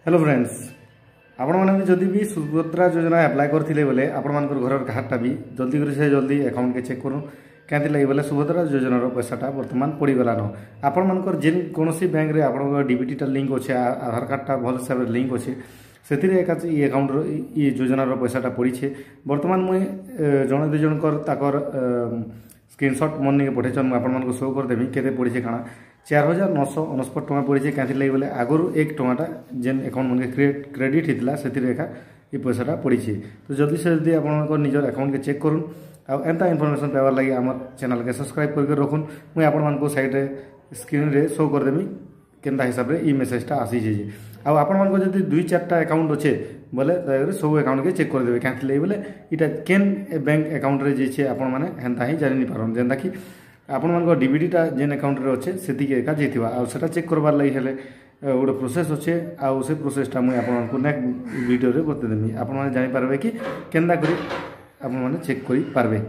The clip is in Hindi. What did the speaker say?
हेलो फ्रेंड्स आपण मैंने भी जदि भी सुभद्रा योजना अप्लाई करथिले बेले आपण मानकर घर कार्डटा भी जल्दी कर से जल्दी अकाउंट के चेक करूँ क्या लगे बोले सुभद्रा योजनार पैसाटा बर्तमान पड़गलान आपण मानकर जेन कौन बैंक रे आपण डीबीटी लिंक अच्छे आधार कार्डटा भल हिसाब से लिंक अच्छे से अकाउंट ये योजनार पैसाटा पड़ी बर्तमान मुझे जड़े दुई जनकर स्क्रीनशॉट मन नहीं पठे आपको शो करदेवी के पड़ी काଣା 4,969 टଙ୍କା पड़ी क्या लगे बोले आगुरी 1 टंकाटा जेन अकाउंट मन क्रेडिट होता से एका ये पैसाटा पड़ी तो जल्दी से जल्दी आप निजर अकाउंट के चेक करूँ एंता इनफॉरमेशन पाइबार लगे आम चैनल के सब्सक्राइब करके रखुन मुझे आपको साइड स्क्रीन रे शो करदेवी केनता हिसाब से मेसेजटा आसी आपण मानको जदि 2-4टा अकाउंट अच्छे बोले दया सब अकाउंट के चेक करदे क्या लगे बोले इटा केन बैंक अकाउंट रे जे आपण माने हेंता ही जानि पारन जेंता कि आपण मानको डीबीटीटा जेन अकाउंट रे अच्छे सेति एका जेथिबा आ सेटा चेक करबार लागि हेले गोटे प्रोसेस अच्छे आ से प्रोसेसटा मुझे आपको नेक्स्ट वीडियो रे बतेदेमी आपण माने जानि पारबे कि केनता करी आपण माने चेक करि पारबे।